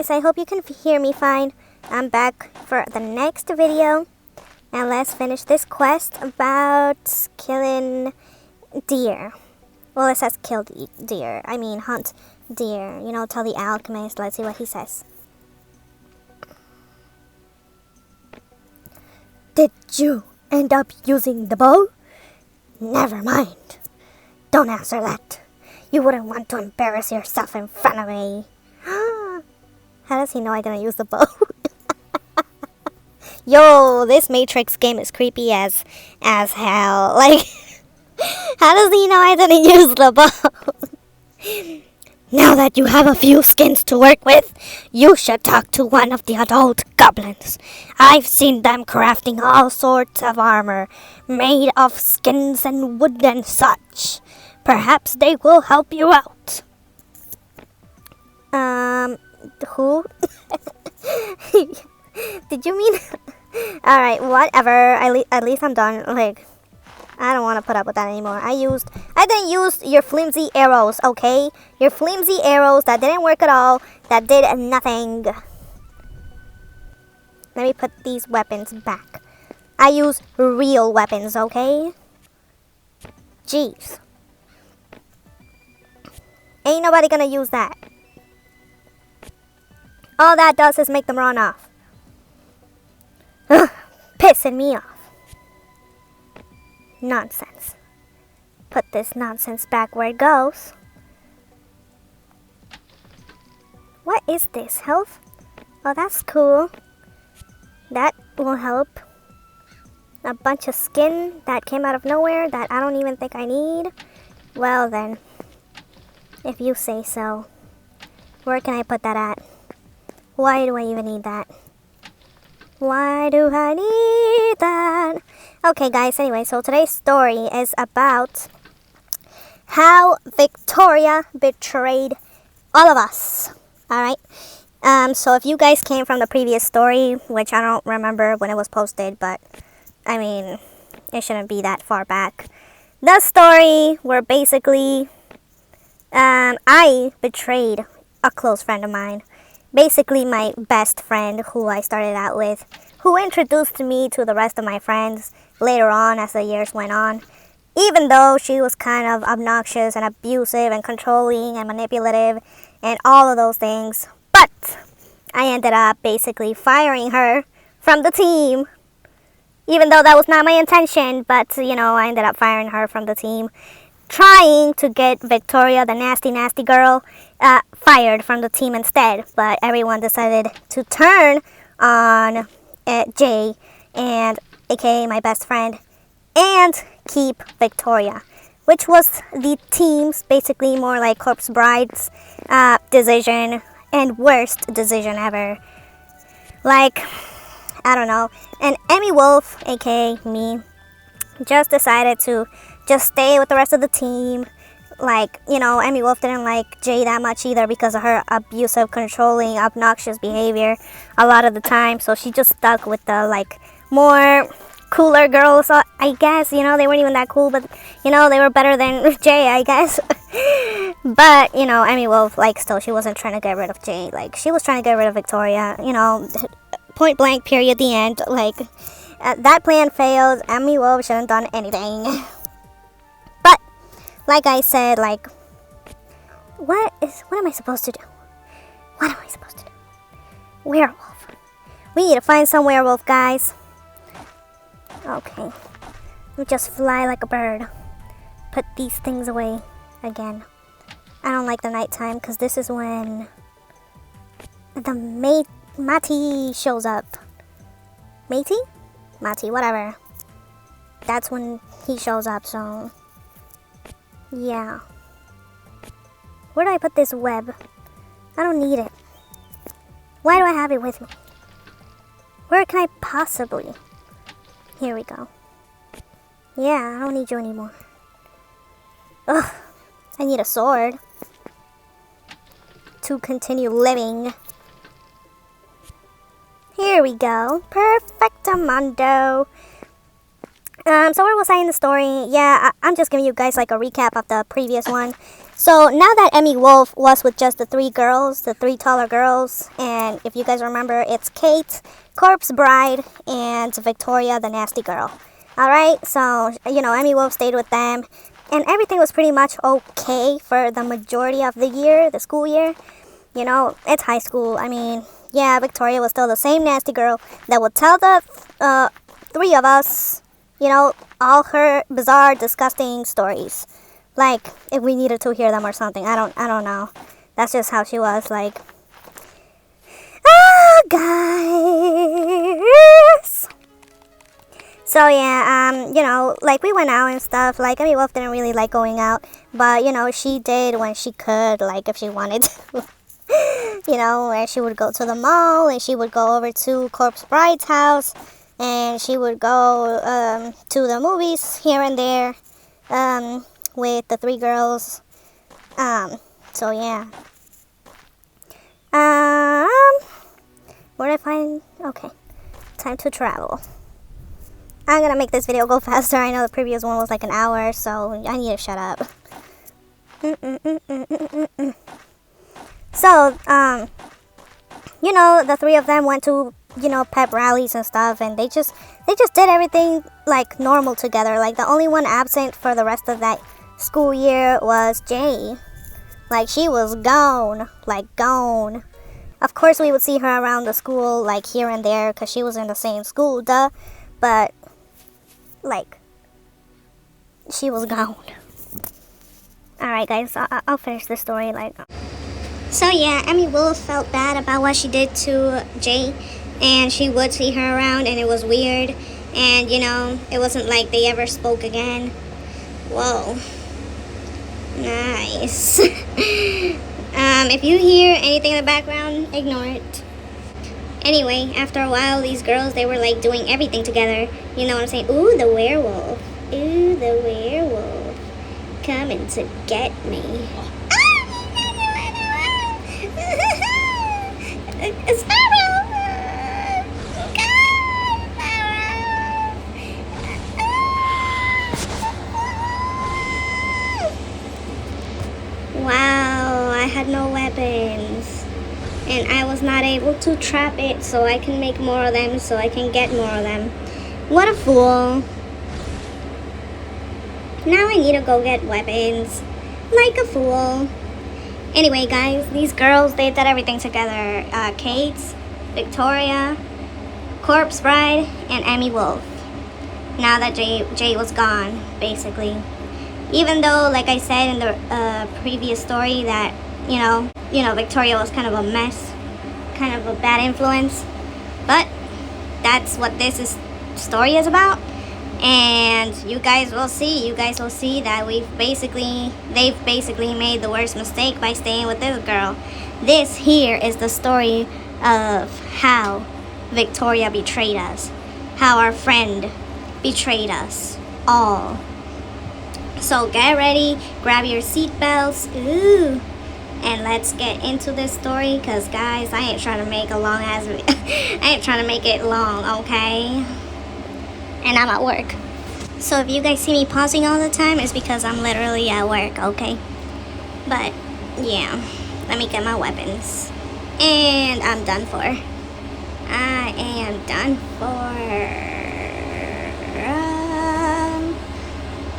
guys, I hope you can hear me fine. I'm back for the next video. And let's finish this quest about killing deer. Well, it says kill deer. I mean hunt deer. You know, tell the alchemist. Let's see what he says. Did you end up using the bow? Never mind. Don't answer that. You wouldn't want to embarrass yourself in front of me. How does he know I didn't use the bow? Yo, this Matrix game is creepy as hell. Like, how does he know I didn't use the bow? Now that you have a few skins to work with, you should talk to one of the adult goblins. I've seen them crafting all sorts of armor, made of skins and wood and such. Perhaps they will help you out. Who? Did you mean? Alright, whatever. At least I'm done. Like, I don't want to put up with that anymore. I didn't use your flimsy arrows, okay? Your flimsy arrows that didn't work at all, that did nothing. Let me put these weapons back. I use real weapons, okay? Jeez. Ain't nobody gonna use that. All that does is make them run off. Ugh, pissing me off. Nonsense. Put this nonsense back where it goes. What is this? Health? Oh, that's cool. That will help. A bunch of skin that came out of nowhere that I don't even think I need. Well then, if you say so. Where can I put that at? Why do I even need that? Why do I need that? Okay guys, anyway, so today's story is about how Victoria betrayed all of us. Alright? So if you guys came from the previous story, which I don't remember when it was posted, but I mean, it shouldn't be that far back. The story where basically I betrayed a close friend of mine. Basically my best friend who I started out with, who introduced me to the rest of my friends later on as the years went on. Even though she was kind of obnoxious and abusive and controlling and manipulative and all of those things. But I ended up basically firing her from the team. Even though that was not my intention, but you know, I ended up firing her from the team. Trying to get Victoria, the nasty girl, fired from the team instead. But everyone decided to turn on Jay, and aka my best friend, and keep Victoria. Which was the team's basically more like corpse bride's decision, and worst decision ever. Like, I don't know. And EmyyWolf, aka me, just decided to just stay with the rest of the team. Like, you know, EmyyWolf didn't like Jay that much either because of her abusive, controlling, obnoxious behavior a lot of the time. So she just stuck with the, like, more cooler girls, I guess. You know, they weren't even that cool, but, you know, they were better than Jay, I guess. But, you know, EmyyWolf, like, still, she wasn't trying to get rid of Jay. Like, she was trying to get rid of Victoria, you know, point blank, period, the end. Like, that plan failed. EmyyWolf shouldn't have done anything. But, like I said, like, what am I supposed to do? What am I supposed to do? Werewolf. We need to find some werewolf, guys. Okay. We just fly like a bird. Put these things away again. I don't like the nighttime because this is when the Mati shows up. Matey? Mati, whatever. That's when he shows up, so yeah. Where do I put this web? I don't need it. Why do I have it with me? Where can I possibly? Here we go. Yeah, I don't need you anymore. Ugh, I need a sword to continue living. Here we go. Perfectamundo. So where was I in the story? Yeah, I'm just giving you guys like a recap of the previous one. So now that EmyyWolf was with just the three girls, the three taller girls, and if you guys remember, it's Kate, Corpse Bride, and Victoria, the nasty girl. Alright, so, EmyyWolf stayed with them, and everything was pretty much okay for the majority of the year, the school year. It's high school. I mean, yeah, Victoria was still the same nasty girl that would tell the three of us, all her bizarre, disgusting stories. Like, if we needed to hear them or something. I don't know. That's just how she was, like, guys. So yeah, like we went out and stuff. Like, EmyyWolf didn't really like going out, but she did when she could, like if she wanted to. Where she would go to the mall, and she would go over to Corpse Bride's house, and she would go to the movies here and there with the three girls. So yeah. Where did I find? Okay, time to travel. I'm gonna make this video go faster. I know the previous one was like an hour, so I need to shut up. So, the three of them went to, pep rallies and stuff, and they just did everything like normal together. Like, the only one absent for the rest of that school year was Jay. Like, she was gone. Like, gone. Of course, we would see her around the school, like, here and there, because she was in the same school, duh. But, like, she was gone. Alright, guys, I'll finish this story, like... So yeah, EmyyWolf felt bad about what she did to Jay, and she would see her around, and it was weird, and it wasn't like they ever spoke again. Whoa. Nice. If you hear anything in the background, ignore it. Anyway, after a while, these girls, they were like doing everything together. You know what I'm saying? Ooh, the werewolf. Ooh, the werewolf. Coming to get me. Wow, I had no weapons, and I was not able to trap it so I can make more of them, so I can get more of them. What a fool. Now I need to go get weapons, like a fool. Anyway, guys, these girls, they did everything together. Kate, Victoria, Corpse Bride, and EmyyWolf. Now that Jay was gone, basically. Even though, like I said in the previous story, that Victoria was kind of a mess, kind of a bad influence. But that's what this story is about. And you guys will see that they've basically made the worst mistake by staying with this girl. This here is the story of how Victoria betrayed us, how our friend betrayed us all. So get ready, grab your seatbelts, and let's get into this story, cause guys, I ain't trying to make it long, okay? And I'm at work. So if you guys see me pausing all the time, it's because I'm literally at work, okay? But, yeah. Let me get my weapons. And I'm done for. I am done for.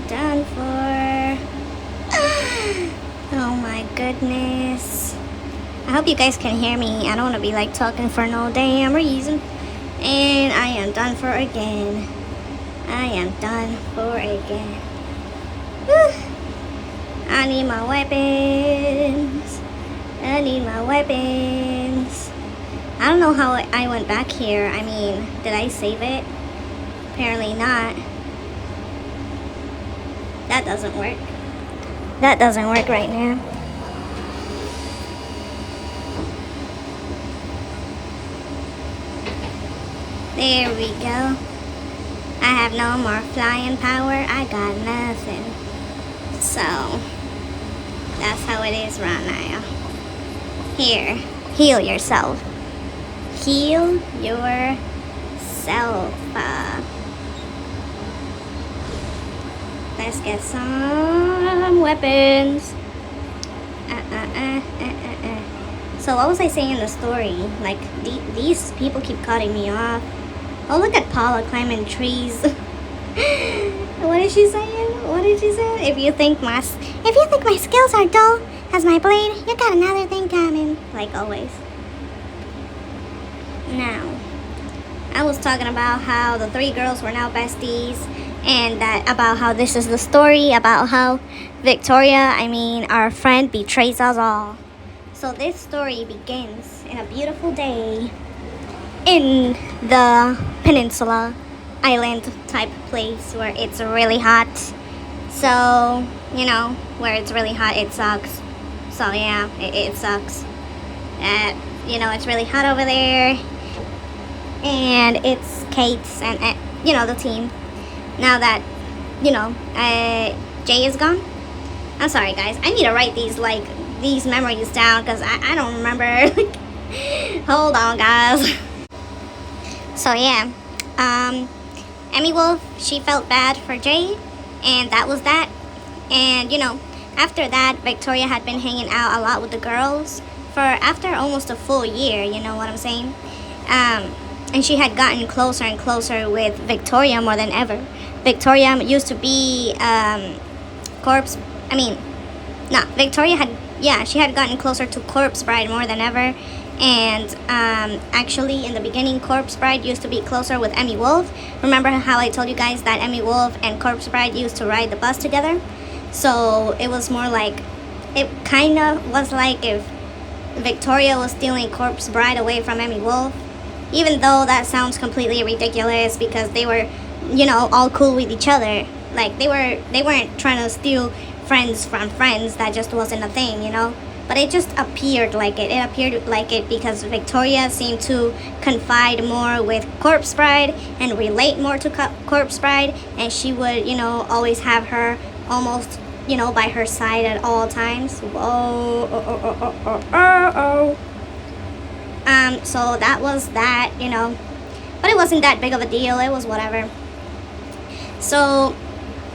Done for. Oh my goodness. I hope you guys can hear me. I don't want to be like talking for no damn reason. And I am done for again. I am done for again. I need my weapons. I need my weapons. I don't know how I went back here. I mean, did I save it? Apparently not. That doesn't work. That doesn't work right now. There we go. I have no more flying power. I got nothing. So, that's how it is right now. Here, heal yourself. Heal yourself. Let's get some weapons. So what was I saying in the story? Like, these people keep cutting me off. Oh, look at Paula climbing trees. What did she say? What did she say? If you think my skills are dull as my blade, you got another thing coming. Like always. Now, I was talking about how the three girls were now besties, and that about how this is the story about how Victoria, our friend, betrays us all. So this story begins in a beautiful day in the peninsula island type place where it's really hot. So, where it's really hot, it sucks. So yeah, it sucks. It's really hot over there. And it's Kate's and, the team. Now that, Jay is gone. I'm sorry, guys. I need to write these memories down because I don't remember. Hold on, guys. So, yeah. EmyyWolf, she felt bad for Jay. And that was that. And, after that, Victoria had been hanging out a lot with the girls for after almost a full year, you know what I'm saying? And she had gotten closer and closer with Victoria more than ever. Victoria used to be she had gotten closer to Corpse Bride more than ever. And actually, in the beginning, Corpse Bride used to be closer with EmyyWolf. Remember how I told you guys that EmyyWolf and Corpse Bride used to ride the bus together? So it was more like, it kind of was like if Victoria was stealing Corpse Bride away from EmyyWolf. Even though that sounds completely ridiculous because they were, all cool with each other. Like, they weren't trying to steal friends from friends. That just wasn't a thing, But it just appeared like it. It appeared like it because Victoria seemed to confide more with Corpse Bride and relate more to Corpse Bride. And she would, always have her almost, by her side at all times. Whoa. So that was that, but it wasn't that big of a deal. It was whatever. So,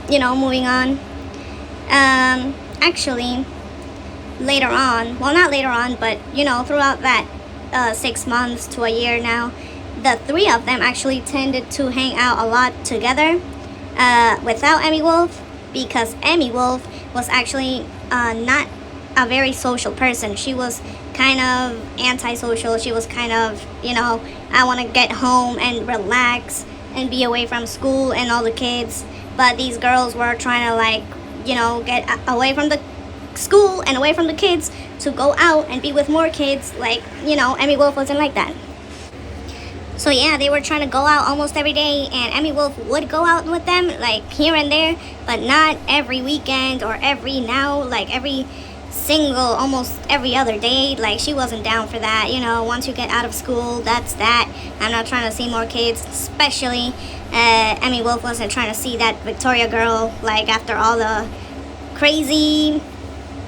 moving on. Actually, later on, well, not later on, but, throughout that 6 months to a year now, the three of them actually tended to hang out a lot together without EmyyWolf, because EmyyWolf was actually not a very social person. She was kind of antisocial. She was kind of, I want to get home and relax and be away from school and all the kids. But these girls were trying to get away from the school and away from the kids to go out and be with more kids. EmyyWolf wasn't like that. So yeah, they were trying to go out almost every day, and EmyyWolf would go out with them, here and there, but not every weekend or every almost every other day. She wasn't down for that. Once you get out of school, that's that. I'm not trying to see more kids, especially EmyyWolf wasn't trying to see that Victoria girl, after all the crazy,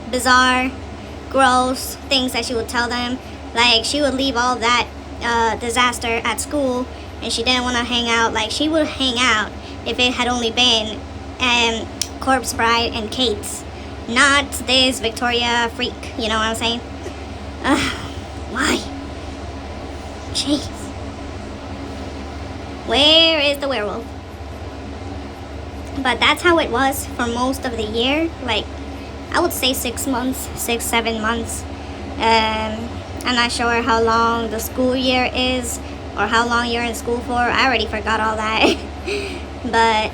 bizarre, gross things that she would tell them. She would leave all that disaster at school, and she didn't want to hang out. She would hang out if it had only been Corpse Bride and Kate's, not this Victoria freak. You know what I'm saying? Why? Jeez. Where is the werewolf? But that's how it was for most of the year. I would say 6 months, 6-7 months. I'm not sure how long the school year is or how long you're in school for. I already forgot all that. But,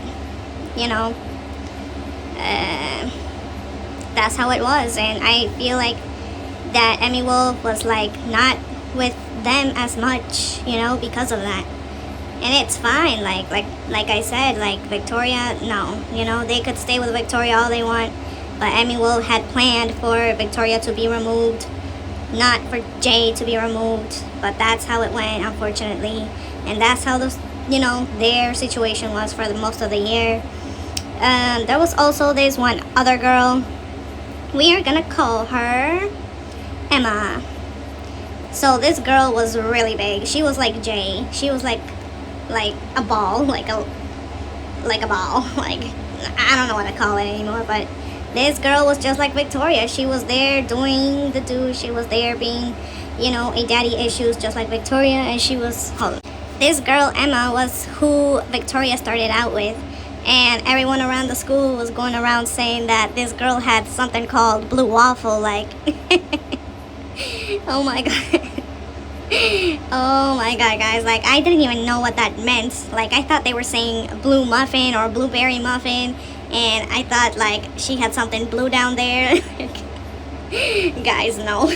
that's how it was. And I feel like that EmyyWolf was not with them as much, because of that. And it's fine. Like I said, Victoria, no. They could stay with Victoria all they want. But EmyyWolf had planned for Victoria to be removed, not for Jay to be removed. But that's how it went, unfortunately. And that's how their situation was for the most of the year. There was also this one other girl. We are gonna call her Emma. So this girl was really big. She was like Jay. She was like a ball, like a ball. I don't know what to call it anymore, but This girl was just like Victoria. She was there doing the do. She was there being, a daddy issues just like Victoria, and she was home. This girl, Emma, was who Victoria started out with. And everyone around the school was going around saying that this girl had something called blue waffle, like, oh my god. Oh my god, guys, like, I didn't even know what that meant. Like, I thought they were saying blue muffin or blueberry muffin, and I thought, like, she had something blue down there. Guys, no.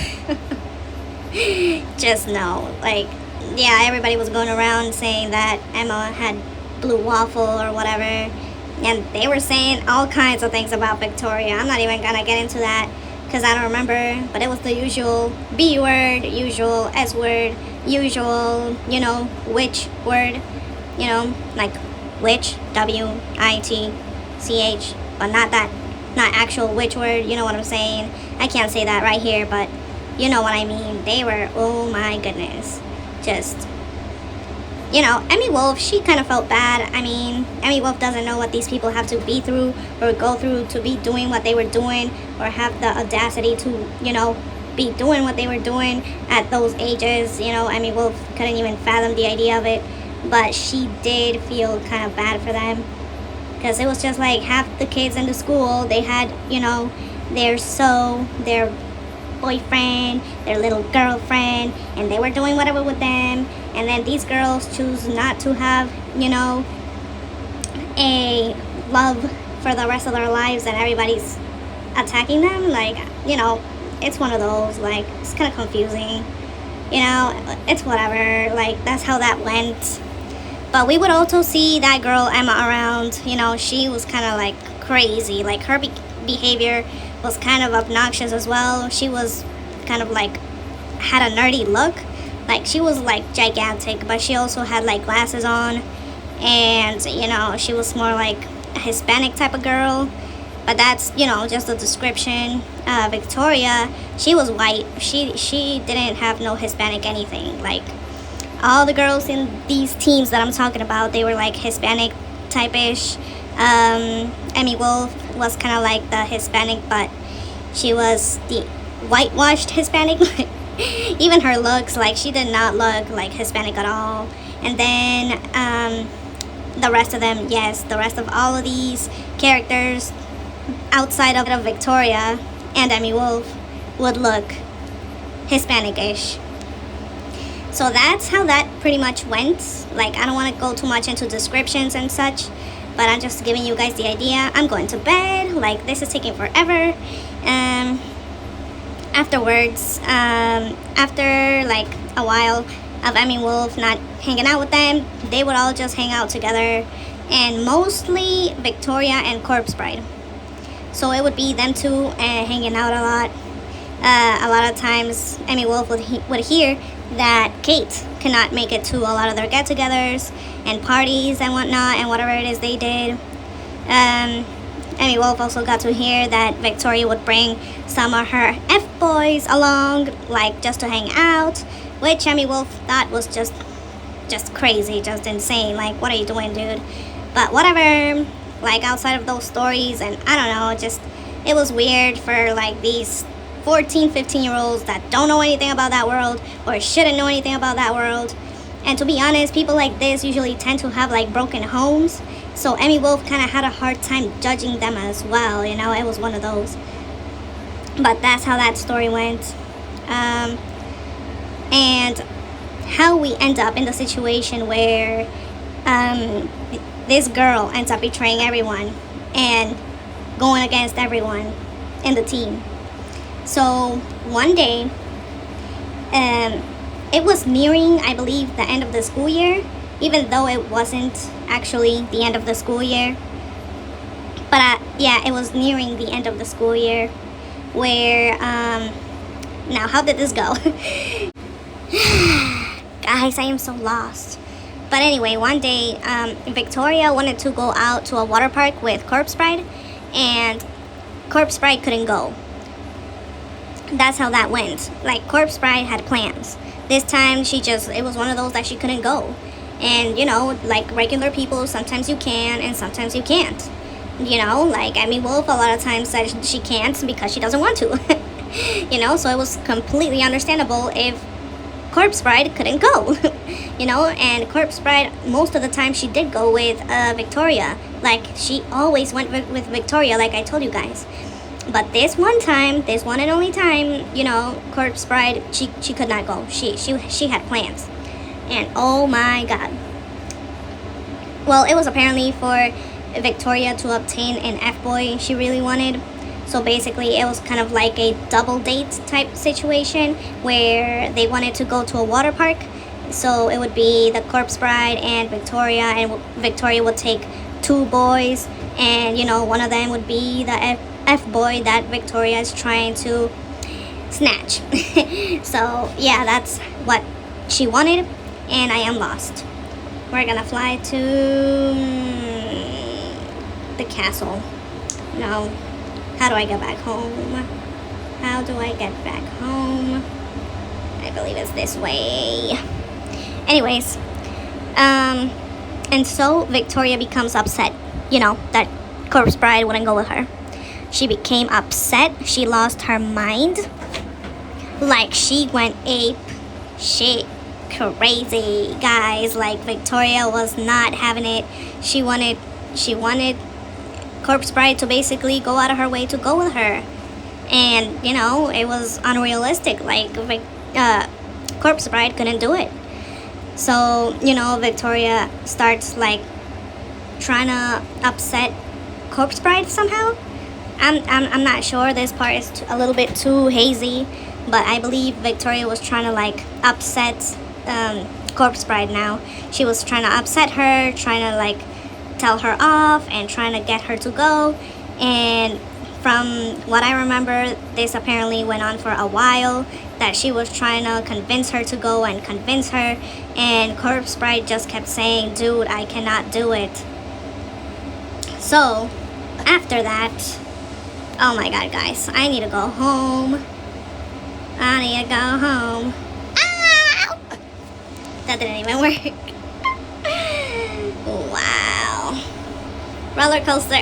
Just no. Like, yeah, everybody was going around saying that Emma had blue waffle or whatever, and they were saying all kinds of things about Victoria. I'm not even gonna get into that because I don't remember, but it was the usual B word, usual S word, usual, witch word, like witch, WITCH, but not actual witch word, you know what I'm saying? I can't say that right here, but you know what I mean. They were, oh my goodness, just, EmyyWolf, she kind of felt bad. I mean, EmyyWolf doesn't know what these people have to be through or go through to be doing what they were doing or have the audacity to, be doing what they were doing at those ages. EmyyWolf couldn't even fathom the idea of it, but she did feel kind of bad for them because it was just like half the kids in the school, they had, their boyfriend, their little girlfriend, and they were doing whatever with them, and then these girls choose not to have, a love for the rest of their lives, and everybody's attacking them. Like, it's one of those, like, it's kind of confusing, it's whatever, like, that's how that went. But we would also see that girl Emma around. She was kind of like crazy, like her behavior was kind of obnoxious as well. She was kind of like had a nerdy look, like she was like gigantic, but she also had like glasses on, and she was more like a Hispanic type of girl, but that's just a description. Victoria, she was white. She didn't have no Hispanic anything. Like all the girls in these teams that I'm talking about, they were like Hispanic type-ish. EmyyWolf was kind of like the Hispanic, but she was the whitewashed Hispanic. Even her looks, like she did not look like Hispanic at all. And then the rest of them, yes, the rest of all of these characters outside of Victoria and EmyyWolf would look Hispanic-ish. So that's how that pretty much went. Like, I don't want to go too much into descriptions and such, but I'm just giving you guys the idea. I'm going to bed. Like, this is taking forever. Afterwards, after like a while of EmyyWolf not hanging out with them, they would all just hang out together, and mostly Victoria and Corpse Bride. So it would be them two hanging out a lot. A lot of times EmyyWolf would hear that Kate cannot make it to a lot of their get-togethers and parties and whatnot and whatever it is they did. EmyyWolf also got to hear that Victoria would bring some of her F-boys along, like just to hang out, which EmyyWolf thought was just crazy, just insane. Like, what are you doing, dude? But whatever, like outside of those stories, and I don't know, just it was weird for like these 14, 15-year-olds that don't know anything about that world or shouldn't know anything about that world. And to be honest, people like this usually tend to have like broken homes, so EmyyWolf kind of had a hard time judging them as well. It was one of those. But that's how that story went. And how we end up in the situation where this girl ends up betraying everyone and going against everyone in the team. So one day, it was nearing, I believe, the end of the school year, even though it wasn't actually the end of the school year. But yeah, it was nearing the end of the school year, where, now how did this go? Guys, I am so lost. But anyway, one day, Victoria wanted to go out to a water park with Corpse Bride, and Corpse Bride couldn't go. That's how that went. Like, Corpse Bride had plans. This time, it was one of those that she couldn't go. And, like regular people, sometimes you can and sometimes you can't. You know, like EmyyWolf a lot of times said she can't because she doesn't want to. You know, so it was completely understandable if Corpse Bride couldn't go. You know, and Corpse Bride, most of the time she did go with Victoria. Like, she always went with Victoria, like I told you guys. But this one time, this one and only time, you know, Corpse Bride, she could not go. She had plans. And oh my god. Well, it was apparently for Victoria to obtain an F-boy she really wanted. So basically, it was kind of like a double date type situation where they wanted to go to a water park. So it would be the Corpse Bride and Victoria Victoria would take two boys, and you know, one of them would be the F-boy that Victoria is trying to snatch. So yeah, that's what she wanted, and I am lost. We're gonna fly to the castle. No. How do I get back home? How do I get back home? I believe it's this way. Anyways, and so Victoria becomes upset, you know, that Corpse Bride wouldn't go with her. She became upset. She lost her mind. Like, she went ape shit crazy, guys. Like, Victoria was not having it. She wanted Corpse Bride to basically go out of her way to go with her. And, you know, it was unrealistic. Like, Corpse Bride couldn't do it. So, you know, Victoria starts, like, trying to upset Corpse Bride somehow. I'm not sure. This part is a little bit too hazy. But I believe Victoria was trying to, like, upset Corpse Bride now. She was trying to upset her, trying to, like, tell her off and trying to get her to go. And from what I remember, this apparently went on for a while, that she was trying to convince her to go and convince her, and Corpse Bride just kept saying, dude, I cannot do it. So after that, oh my god, guys, I need to go home. I need to go home. Ow! That didn't even work. Wow. Roller coaster.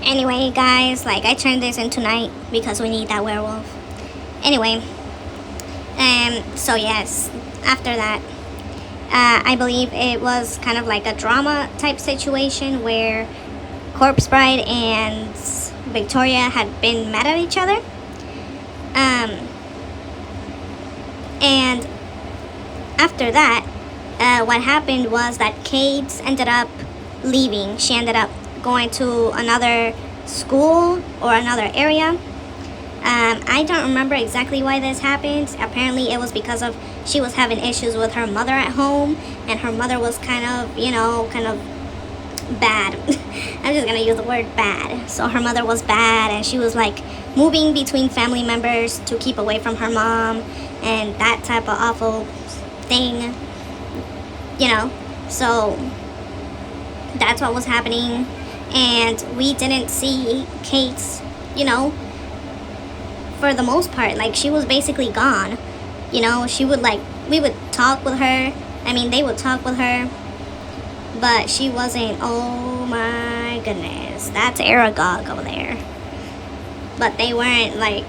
Anyway, guys, like, I turned this into night because we need that werewolf. Anyway, so yes, after that, I believe it was kind of like a drama type situation where Corpse Bride and Victoria had been mad at each other. And after that, what happened was that Kate ended up leaving. She ended up going to another school or another area. I don't remember exactly why this happened. Apparently it was because of she was having issues with her mother at home, and her mother was kind of, you know, kind of bad. I'm just gonna use the word bad. So her mother was bad, and she was like moving between family members to keep away from her mom, and that type of awful thing, you know. So that's what was happening, and we didn't see Kate, you know, for the most part. Like, she was basically gone, you know. She would, like, we would talk with her. I mean, they would talk with her, but she wasn't. Oh my goodness, that's Aragog over there. But they weren't, like,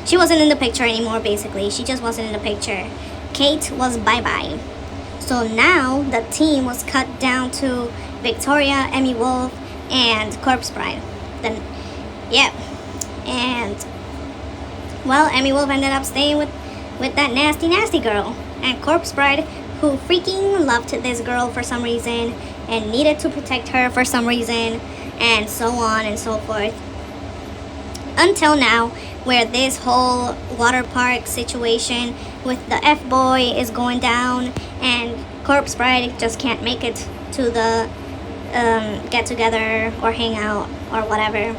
she wasn't in the picture anymore. Basically, she just wasn't in the picture. Kate was bye-bye. So now the team was cut down to Victoria, EmyyWolf, and Corpse Bride. Then, yeah, and well, EmyyWolf ended up staying with that nasty girl, and Corpse Bride, who freaking loved this girl for some reason and needed to protect her for some reason, and so on and so forth. Until now, where this whole water park situation with the F-boy is going down, and Corpse Bride just can't make it to the get together or hang out or whatever.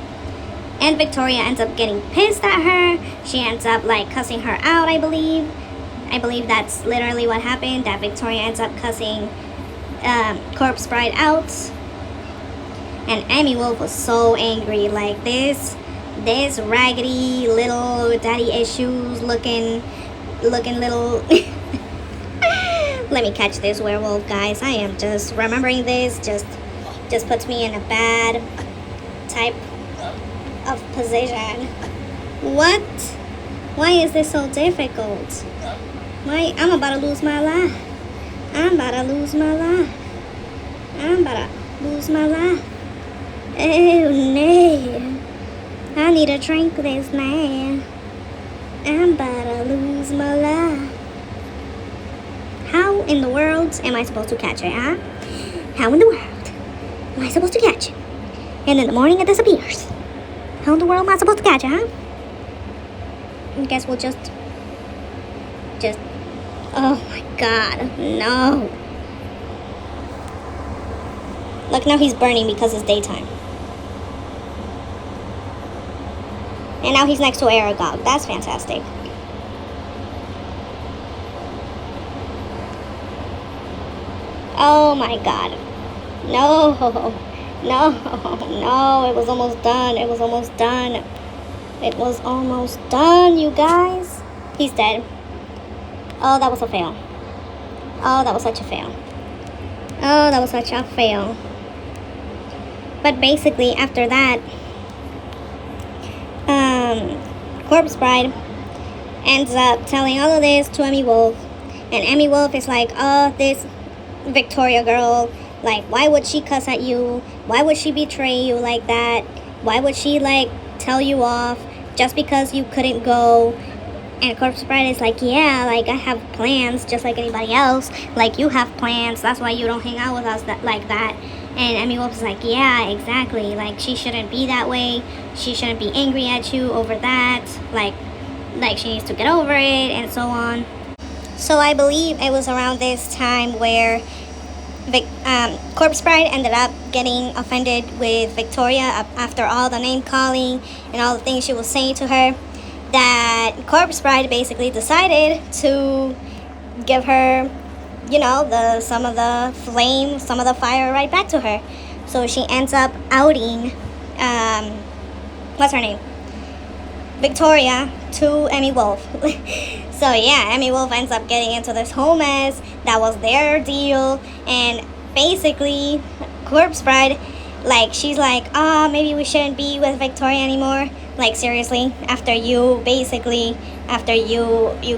And Victoria ends up getting pissed at her. She ends up, like, cussing her out, I believe. I believe that's literally what happened, that Victoria ends up cussing Corpse Bride out. And EmyyWolf was so angry. Like, this raggedy little daddy issues looking little Let me catch this werewolf, guys. I am just remembering this just puts me in a bad type of position. What? Why is this so difficult? Why? I'm about to lose my life. I'm about to lose my life. I'm about to lose my life. Oh no. I need to drink this now. I'm about to lose my life. How in the world am I supposed to catch it, huh? How in the world am I supposed to catch it? And in the morning it disappears. How in the world am I supposed to catch it, huh? I guess we'll just... Oh my god, no. Look, now he's burning because it's daytime. And now he's next to Aragog. That's fantastic. Oh my god. No. No. No. It was almost done. It was almost done. It was almost done, you guys. He's dead. Oh, that was a fail. Oh, that was such a fail. Oh, that was such a fail. But basically, after that, Corpse Bride ends up telling all of this to EmyyWolf. And EmyyWolf is like, oh, this Victoria girl, like, why would she cuss at you? Why would she betray you like that? Why would she, like, tell you off just because you couldn't go? And Corpse Bride is like, yeah, like, I have plans just like anybody else. Like, you have plans. That's why you don't hang out with us like that. And EmyyWolf is like, yeah, exactly. Like, she shouldn't be that way. She shouldn't be angry at you over that. Like she needs to get over it, and so on. So I believe it was around this time where Corpse Bride ended up getting offended with Victoria after all the name calling and all the things she was saying to her, that Corpse Bride basically decided to give her, you know, some of the flame, some of the fire right back to her. So she ends up outing, what's her name? Victoria to EmyyWolf. So yeah, EmyyWolf ends up getting into this whole mess. That was their deal. And basically, Corpse Bride, like, she's like, oh, maybe we shouldn't be with Victoria anymore. Like, seriously, after you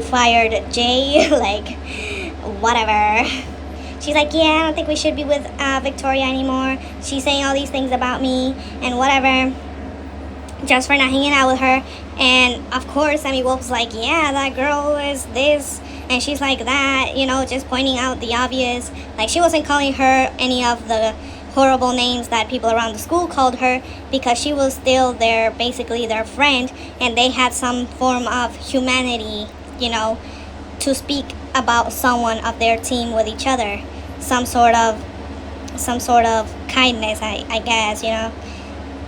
fired Jay, like, whatever. She's like, yeah, I don't think we should be with Victoria anymore. She's saying all these things about me and whatever, just for not hanging out with her. And of course, EmyyWolf's like, yeah, that girl is this, and she's like that, you know, just pointing out the obvious. Like, she wasn't calling her any of the horrible names that people around the school called her, because she was still basically their friend, and they had some form of humanity, you know, to speak about someone of their team with each other. Some sort of kindness, I guess, you know.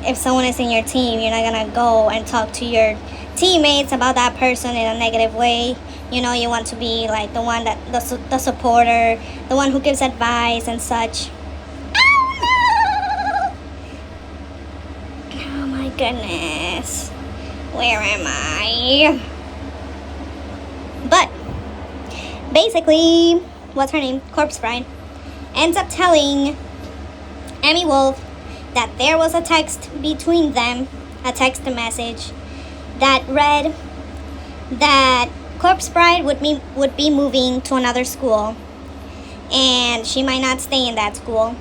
If someone is in your team, you're not gonna go and talk to your teammates about that person in a negative way. You know, you want to be like the one that the supporter, the one who gives advice and such. Oh no! Oh my goodness, where am I? But basically, what's her name? Corpse Bride ends up telling EmyyWolf that there was a text between them, a text message that read that Corpse Bride would be moving to another school, and she might not stay in that school.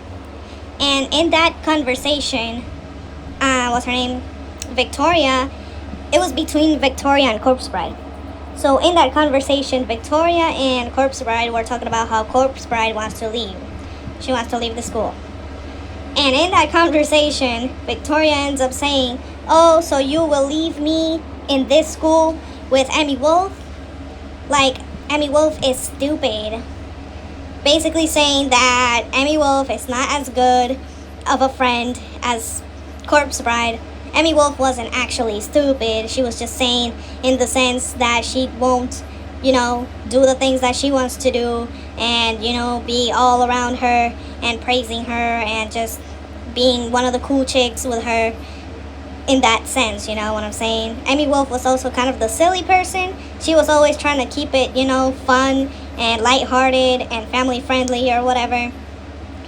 And in that conversation, what's her name? Victoria, it was between Victoria and Corpse Bride. So in that conversation, Victoria and Corpse Bride were talking about how Corpse Bride wants to leave. She wants to leave the school. And in that conversation, Victoria ends up saying, oh, so you will leave me in this school with EmyyWolf? Like, EmyyWolf is stupid. Basically saying that EmyyWolf is not as good of a friend as Corpse Bride. EmyyWolf wasn't actually stupid. She was just saying in the sense that she won't, you know, do the things that she wants to do, and, you know, be all around her and praising her and just being one of the cool chicks with her in that sense, you know what I'm saying? EmyyWolf was also kind of the silly person. She was always trying to keep it, you know, fun and lighthearted and family friendly or whatever.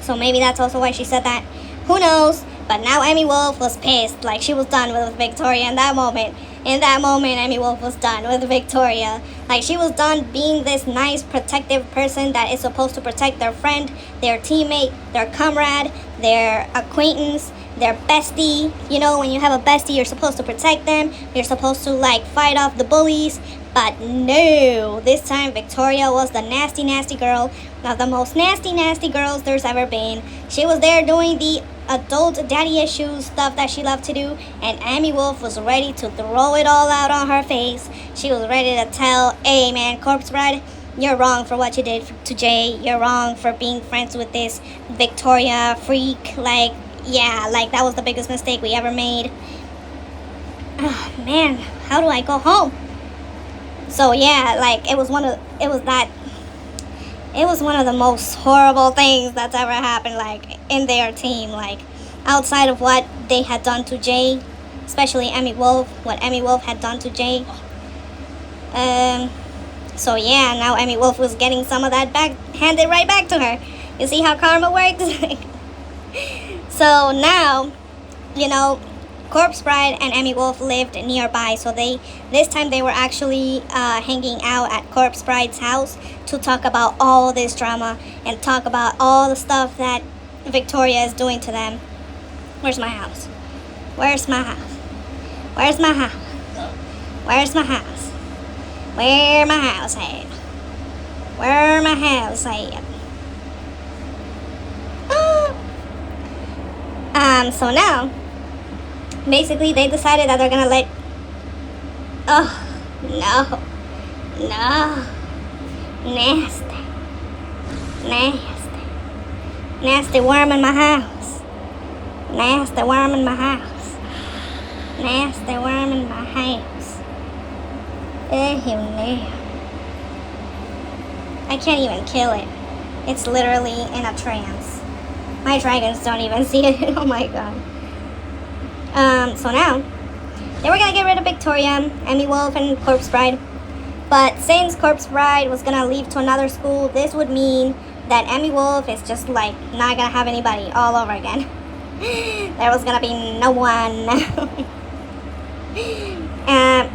So maybe that's also why she said that. Who knows? But now EmyyWolf was pissed, like she was done with Victoria in that moment. In that moment, EmyyWolf was done with Victoria. Like she was done being this nice, protective person that is supposed to protect their friend, their teammate, their comrade, their acquaintance, their bestie. You know, when you have a bestie, you're supposed to protect them. You're supposed to like fight off the bullies. But no, this time Victoria was the nasty, nasty girl. One of the most nasty, nasty girls there's ever been. She was there doing the adult daddy issues stuff that she loved to do, and EmyyWolf was ready to throw it all out on her face. She was ready to tell, hey man, Corpse Bride, you're wrong for what you did to Jay. You're wrong for being friends with this Victoria freak. Like, yeah, like that was the biggest mistake we ever made. Oh man, how do I go home? So yeah, like it was one of the most horrible things that's ever happened, like in their team, like outside of what they had done to Jay, especially EmyyWolf, what EmyyWolf had done to Jay. So yeah, now EmyyWolf was getting some of that back, handed right back to her. You see how karma works? So now, you know, Corpse Bride and EmyyWolf lived nearby, so this time they were actually hanging out at Corpse Bride's house to talk about all this drama and talk about all the stuff that Victoria is doing to them. Where's my house? Where's my house? Where's my house? Where's my house? Where my house at? Where my house at? So now, basically, they decided that they're gonna let... Oh, no. No. Nasty. Nasty. Nasty worm in my house. Nasty worm in my house. Nasty worm in my house. I can't even kill it. It's literally in a trance. My dragons don't even see it. Oh my god. So now, they were gonna get rid of Victoria, EmyyWolf, and Corpse Bride. But since Corpse Bride was gonna leave to another school, this would mean that EmyyWolf is just like not gonna have anybody all over again. There was gonna be no one.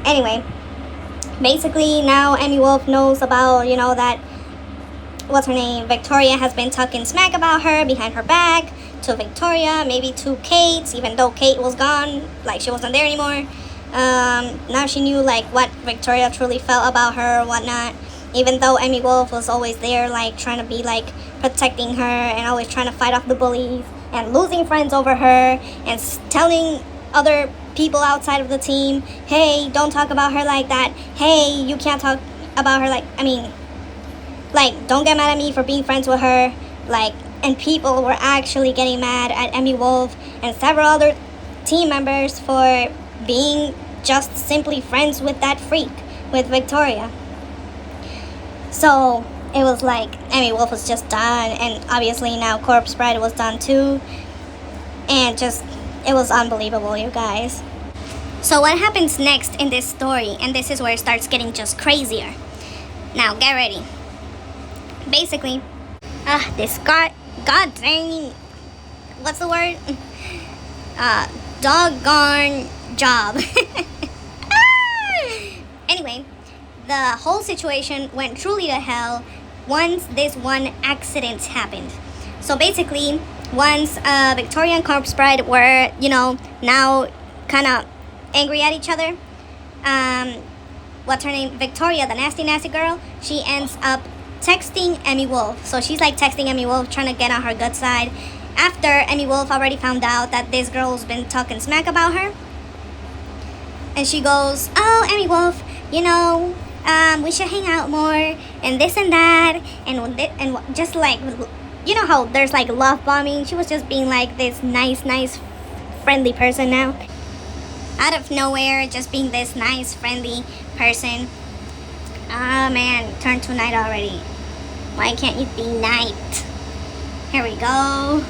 Anyway, basically now EmyyWolf knows about, you know, that, what's her name, Victoria has been talking smack about her behind her back to Victoria, maybe to Kate, even though Kate was gone, like she wasn't there anymore. Now she knew like what Victoria truly felt about her or whatnot, even though EmyyWolf was always there, like trying to be like protecting her and always trying to fight off the bullies and losing friends over her and telling other people outside of the team, hey, don't talk about her like that, hey, you can't talk about her like, like, don't get mad at me for being friends with her, like, and people were actually getting mad at EmyyWolf and several other team members for being just simply friends with that freak, with Victoria. So it was like EmyyWolf was just done, and obviously now Corpse Bride was done too, and just, it was unbelievable, you guys. So what happens next in this story, and this is where it starts getting just crazier. Now get ready. Basically, this god dang, what's the word? Doggone job. Anyway, the whole situation went truly to hell once this one accident happened. So basically, once Victoria and Corpse Bride were, you know, now kind of angry at each other, what's her name? Victoria, the nasty, nasty girl, she ends up texting EmyyWolf. So she's like texting EmyyWolf, trying to get on her good side, after EmyyWolf already found out that this girl's been talking smack about her. And she goes, oh, EmyyWolf, you know, we should hang out more, and this and that, and just like, you know how there's like love bombing. She was just being like this nice, friendly person now. Out of nowhere, just being this nice, friendly person. Ah, man, turned to night already. Why can't it be night? Here we go.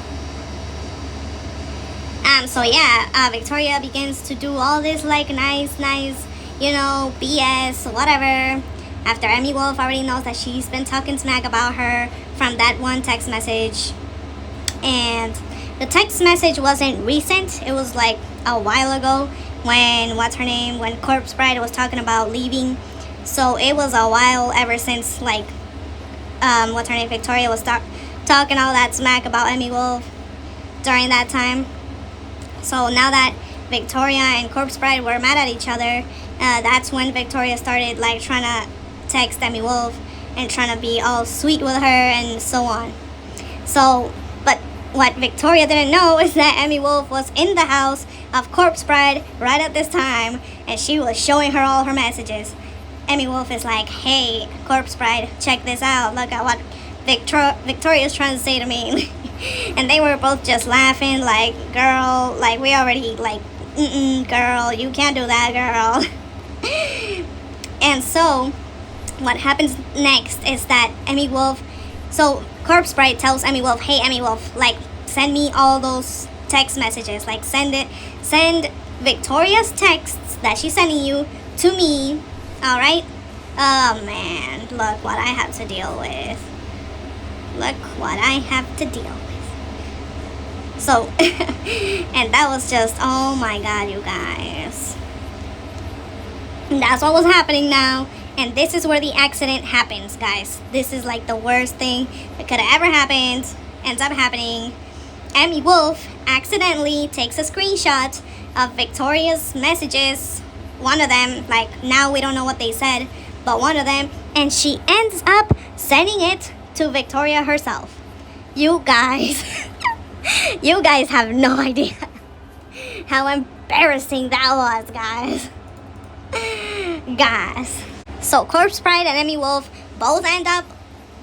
So yeah, Victoria begins to do all this like nice, you know, BS, whatever, after EmyyWolf already knows that she's been talking smack about her from that one text message. And the text message wasn't recent. It was like a while ago when, when Corpse Bride was talking about leaving. So it was a while ever since, like, Victoria was talking all that smack about EmyyWolf during that time. So now that Victoria and Corpse Bride were mad at each other, that's when Victoria started, like, trying to text EmyyWolf and trying to be all sweet with her and so on. So, but what Victoria didn't know is that EmyyWolf was in the house of Corpse Bride right at this time, and she was showing her all her messages. EmyyWolf is like, hey, Corpse Bride, check this out. Look at what Victoria's trying to say to me. And they were both just laughing, like, girl, like, we already, like, girl, you can't do that, girl. And so, what happens next is that EmyyWolf, so Corpse Bride tells EmyyWolf, hey, EmyyWolf, like, send me all those text messages, like, send Victoria's texts that she's sending you to me, alright? Oh, man, look what I have to deal with. Look what I have to deal with. So, and that was just, oh my god, you guys. That's what was happening now. And this is where the accident happens, guys. This is like the worst thing that could have ever happened. Ends up happening. EmyyWolf accidentally takes a screenshot of Victoria's messages. One of them, like, now we don't know what they said, but one of them. And she ends up sending it to Victoria herself. You guys, you guys have no idea how embarrassing that was, guys. So Corpse Bride and EmyyWolf both end up,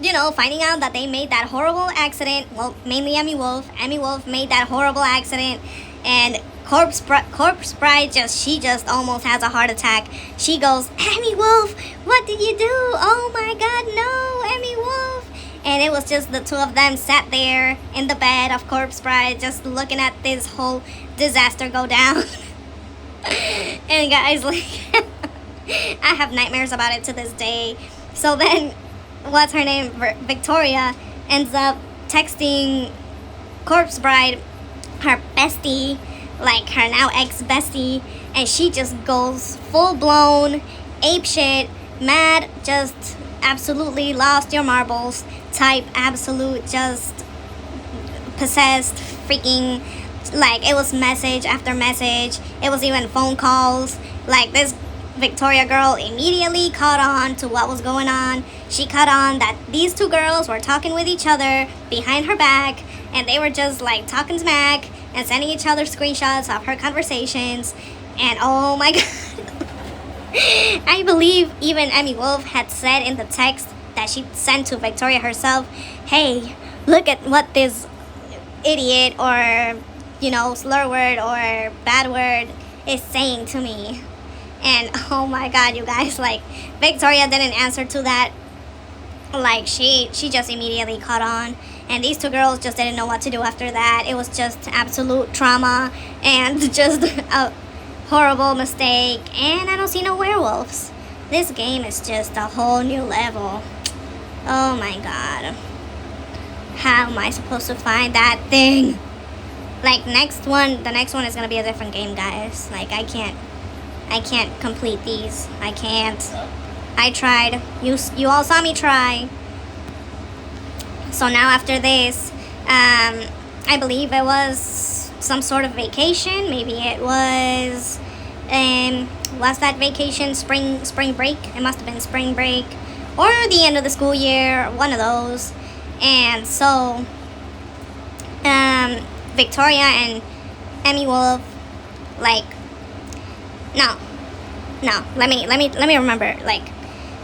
you know, finding out that they made that horrible accident. Well, mainly EmyyWolf. EmyyWolf made that horrible accident, and Corpse Bride she just almost has a heart attack. She goes, EmyyWolf, what did you do? Oh my god, no, EmyyWolf. And it was just the two of them sat there in the bed of Corpse Bride, just looking at this whole disaster go down. And guys, like, I have nightmares about it to this day. So then, what's her name? Victoria ends up texting Corpse Bride, her bestie, like her now ex-bestie, and she just goes full-blown apeshit, mad, just absolutely lost your marbles type, absolute just possessed, freaking, like, it was message after message, it was even phone calls. Like, this Victoria girl immediately caught on to what was going on. She caught on that these two girls were talking with each other behind her back, and they were just like talking smack and sending each other screenshots of her conversations. And oh my god, I believe even EmyyWolf had said in the text that she sent to Victoria herself, hey, look at what this idiot or, you know, slur word or bad word is saying to me. And oh my god, you guys, like, Victoria didn't answer to that. Like, she just immediately caught on, and these two girls just didn't know what to do after that. It was just absolute trauma and just a horrible mistake. And I don't see no werewolves. This game is just a whole new level. Oh my god, how am I supposed to find that thing? Like, the next one is gonna be a different game, guys. Like, I can't complete these. I can't. I tried. You all saw me try. So now after this, I believe it was some sort of vacation. Maybe it was that vacation spring break? It must have been spring break or the end of the school year, one of those. And so Victoria and EmyyWolf, like, no, let me remember. Like,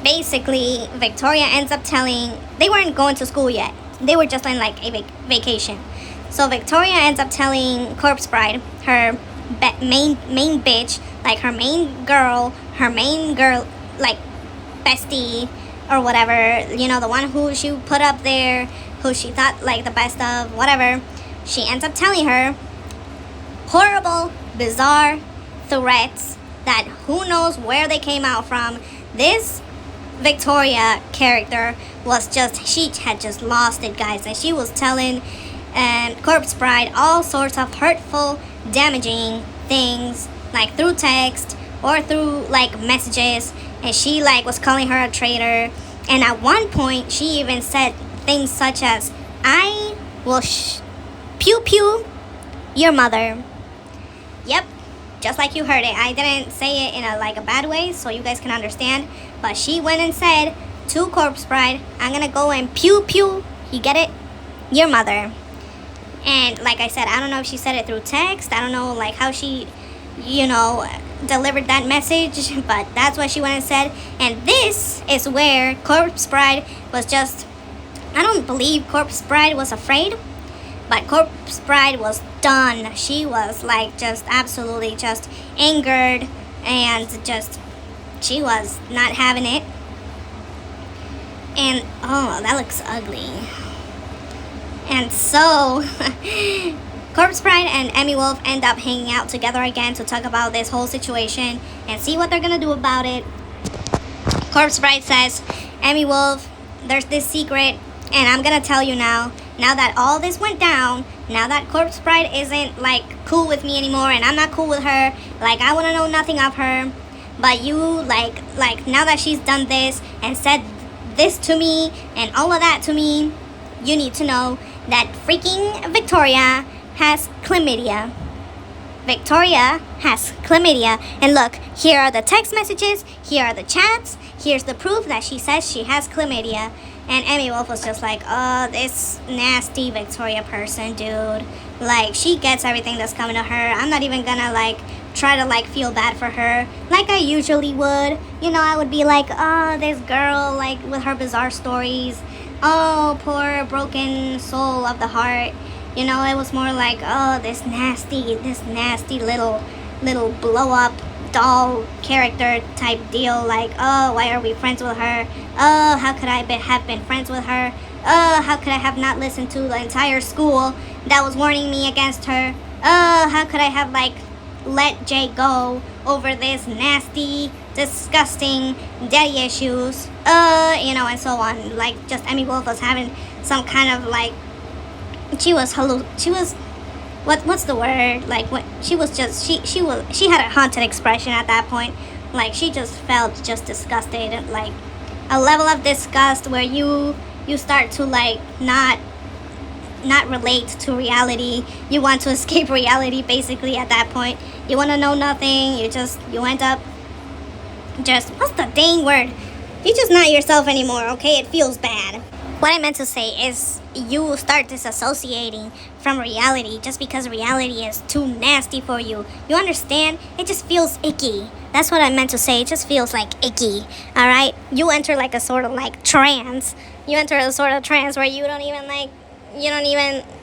basically, Victoria ends up telling, they weren't going to school yet. They were just on, like, a vacation. So Victoria ends up telling Corpse Bride, her main bitch, like, her main girl, like, bestie, or whatever, you know, the one who she put up there, who she thought, like, the best of, whatever. She ends up telling her horrible, bizarre threats that who knows where they came out from. This Victoria character was just, she had just lost it, guys, and she was telling Corpse Bride all sorts of hurtful, damaging things, like through text or through like messages, and she like was calling her a traitor. And at one point, she even said things such as, "I will pew pew your mother." Yep, just like you heard it. I didn't say it in a bad way, so you guys can understand. But she went and said to Corpse Bride, "I'm gonna go and pew pew." You get it? Your mother. And like I said, I don't know if she said it through text. I don't know like how she, delivered that message, but that's what she went and said. And this is where Corpse Bride was just, I don't believe Corpse Bride was afraid, but Corpse Bride was done. She was like just absolutely just angered, and just, she was not having it. And oh, that looks ugly. And so Corpse Bride and EmyyWolf end up hanging out together again to talk about this whole situation and see what they're gonna do about it. Corpse Bride says, "EmyyWolf, there's this secret, and I'm gonna tell you now. Now that all this went down, now that Corpse Bride isn't like cool with me anymore, and I'm not cool with her, like I wanna know nothing of her. But you like now that she's done this and said this to me and all of that to me, you need to know that freaking Victoria has chlamydia. Victoria has chlamydia. And look, here are the text messages, here are the chats, here's the proof that she says she has chlamydia." And EmyyWolf was just like, "Oh, this nasty Victoria person, dude. Like, she gets everything that's coming to her. I'm not even gonna try to feel bad for her like I usually would. I would be like, oh, this girl, with her bizarre stories. Oh, poor broken soul of the heart." It was more like, oh, this nasty little blow up doll character type deal. Like, oh, why are we friends with her? Oh, how could I have been friends with her? Oh, how could I have not listened to the entire school that was warning me against her? Oh, how could I have let Jay go over this nasty, disgusting daddy issues? And so on. Just EmyyWolf was having some kind of she was what's the word? What she was just she had a haunted expression at that point. She just felt just disgusted, a level of disgust where you start to not relate to reality. You want to escape reality basically at that point. You want to know nothing. You end up just, what's the dang word? You're just not yourself anymore, okay? It feels bad. What I meant to say is you start disassociating from reality just because reality is too nasty for you. You understand? It just feels icky. That's what I meant to say. It just feels icky. Alright? You enter a sort of trance. You enter a sort of trance where you don't even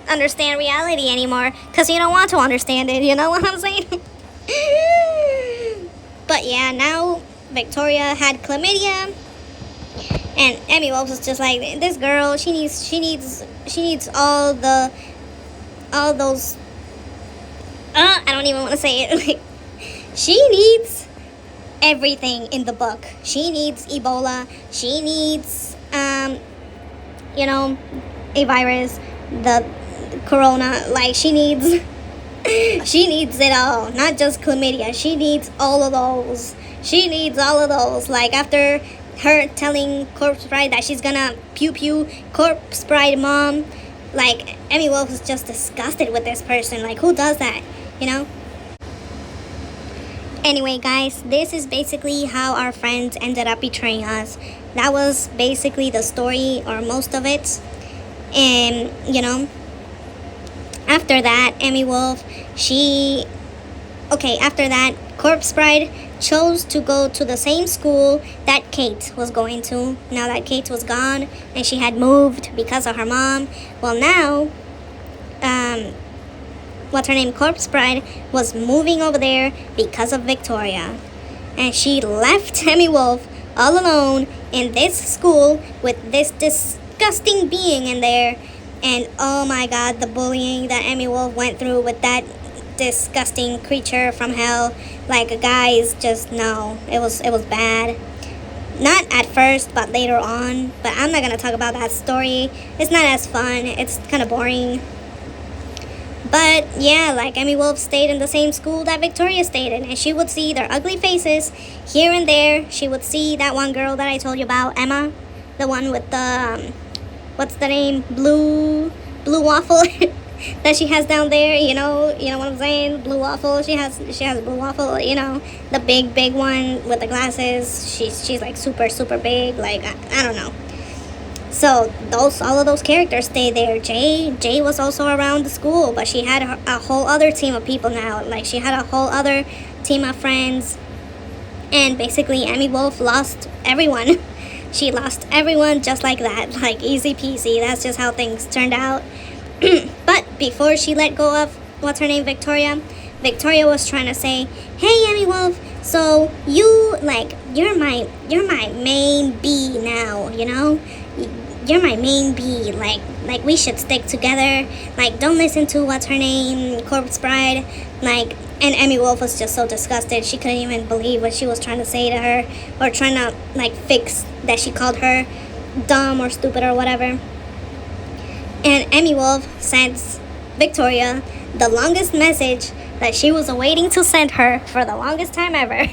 understand reality anymore because you don't want to understand it. You know what I'm saying? But yeah, now Victoria had chlamydia. And EmyyWolf was just like, this girl, she needs all those, I don't even want to say it. She needs everything in the book. She needs Ebola. She needs, a virus, the corona. She needs it all. Not just chlamydia. She needs all of those. After her telling Corpse Bride that she's gonna pew pew Corpse Bride mom, EmyyWolf was just disgusted with this person. Who does that, Anyway, guys, this is basically how our friends ended up betraying us. That was basically the story, or most of it. And after that, EmyyWolf, after that, Corpse Bride chose to go to the same school that Kate was going to. Now that Kate was gone and she had moved because of her mom, well, now what's her name, Corpse Bride, was moving over there because of Victoria. And she left EmyyWolf all alone in this school with this disgusting being in there. And oh my god, the bullying that EmyyWolf went through with that disgusting creature from hell. Guys, just no, it was bad. Not at first, but later on. But I'm not gonna talk about that story. It's not as fun. It's kind of boring. But yeah, like EmyyWolf stayed in the same school that Victoria stayed in, and she would see their ugly faces here and there. She would see that one girl that I told you about, Emma, the one with the what's the name, blue waffle that she has down there. You know what I'm saying? Blue waffle. She has blue waffle. You know, the big one with the glasses. She's like super big. Like I don't know. So all of those characters stay there. Jay was also around the school, but she had a whole other team of people now. Like she had a whole other team of friends, and basically EmyyWolf lost everyone. She lost everyone just like that, like easy peasy. That's just how things turned out. But before she let go of what's her name, Victoria was trying to say, "Hey EmyyWolf, so you're my main bee now, you know? You're my main bee, like we should stick together, like don't listen to what's her name, Corpse Bride," like, and EmyyWolf was just so disgusted. She couldn't even believe what she was trying to say to her, or trying to like fix that she called her dumb or stupid or whatever. And EmyyWolf sends Victoria the longest message that she was waiting to send her for the longest time ever.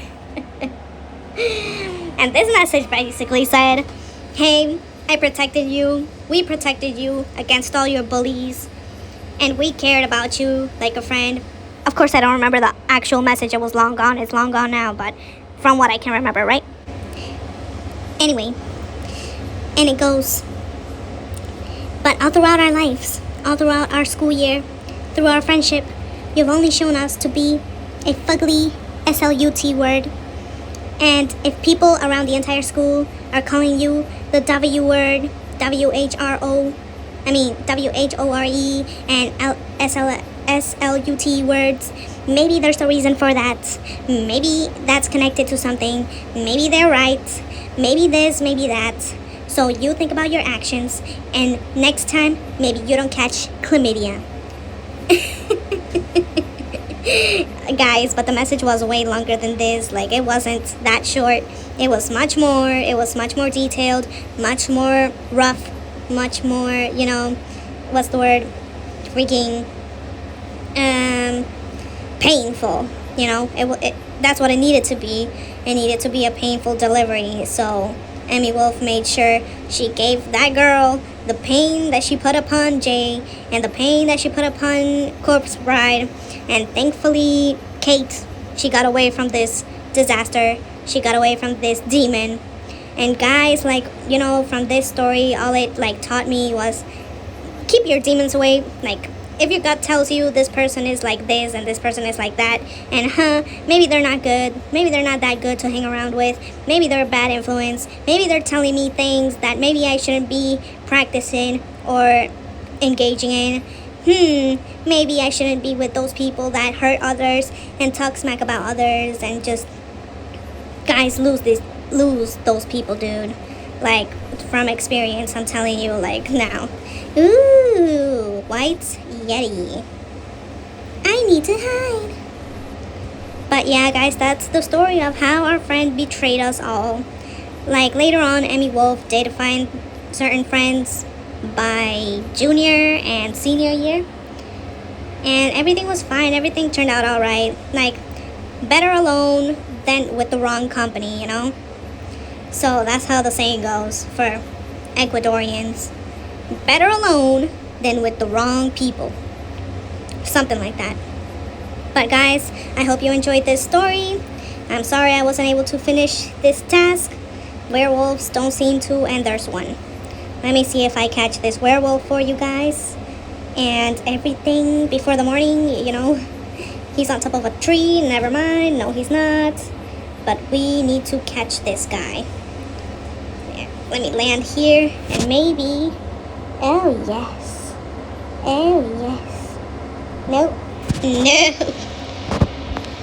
And this message basically said, "Hey, I protected you, we protected you against all your bullies, and we cared about you like a friend." Of course, I don't remember the actual message. It was long gone. It's long gone now, but from what I can remember, right? Anyway, and it goes, "But all throughout our lives, all throughout our school year, through our friendship, you've only shown us to be a fugly SLUT word. And if people around the entire school are calling you the W word, WHRO, and SLUT words, maybe there's a reason for that. Maybe that's connected to something. Maybe they're right. Maybe this, maybe that. So you think about your actions, and next time, maybe you don't catch chlamydia." Guys, but the message was way longer than this. Like, it wasn't that short. It was much more detailed, much more rough, much more, what's the word, freaking painful. That's what it needed to be. It needed to be a painful delivery. So EmyyWolf made sure she gave that girl the pain that she put upon Jay, and the pain that she put upon Corpse Bride. And thankfully, Kate, she got away from this disaster. She got away from this demon. And guys, from this story, all it taught me was, keep your demons away. Like, if your gut tells you this person is like this and this person is like that, and maybe they're not good, maybe they're not that good to hang around with, maybe they're a bad influence, maybe they're telling me things that maybe I shouldn't be practicing or engaging in, maybe I shouldn't be with those people that hurt others and talk smack about others, and just, guys, lose those people, dude. Like, from experience, I'm telling you, now. Ooh, white Yeti. I need to hide. But yeah, guys, that's the story of how our friend betrayed us all. Later on, EmyyWolf did find certain friends by junior and senior year, and everything was fine. Everything turned out all right. Better alone than with the wrong company, So that's how the saying goes for Ecuadorians. Better alone than with the wrong people. Something like that. But guys, I hope you enjoyed this story. I'm sorry I wasn't able to finish this task. Werewolves don't seem to, and there's one. Let me see if I catch this werewolf for you guys. And everything before the morning, he's on top of a tree. Never mind. No, he's not. But we need to catch this guy. Yeah, let me land here, and maybe... Oh, yes. Oh, yes. Nope. No.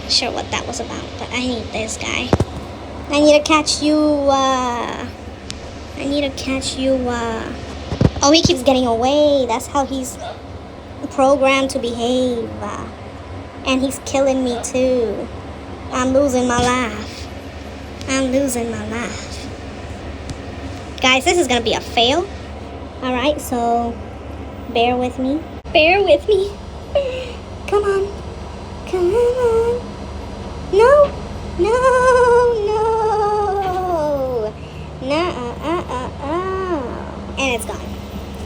Sure what that was about, but I need this guy. I need to catch you, Oh, he keeps getting away. That's how he's programmed to behave. And he's killing me, too. I'm losing my life. Guys, this is gonna be a fail. Alright, so bear with me. Bear with me. Come on. Come on. No. No. No. And it's gone.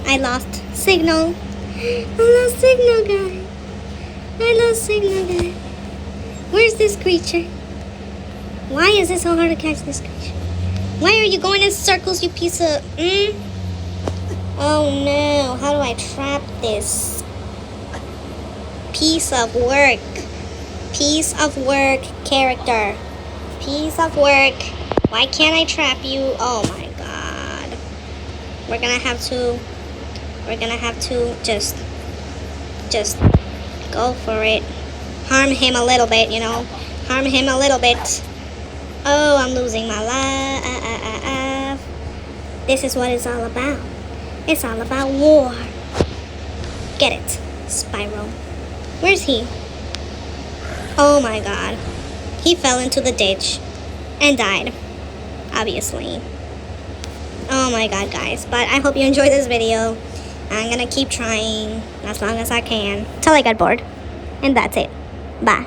I lost signal. I lost signal, guys. I lost signal, guys. Where's this creature? Why is it so hard to catch this creature? Why are you going in circles, you piece of... Oh no, how do I trap this? Piece of work. Piece of work, character. Piece of work. Why can't I trap you? Oh my god. We're gonna have to just go for it. Harm him a little bit, you know. Harm him a little bit. Oh, I'm losing my life. This is what it's all about. It's all about war. Get it, Spyro. Where's he? Oh my god. He fell into the ditch and died. Obviously. Oh my god, guys. But I hope you enjoyed this video. I'm gonna keep trying as long as I can till I get bored. And that's it. Bye.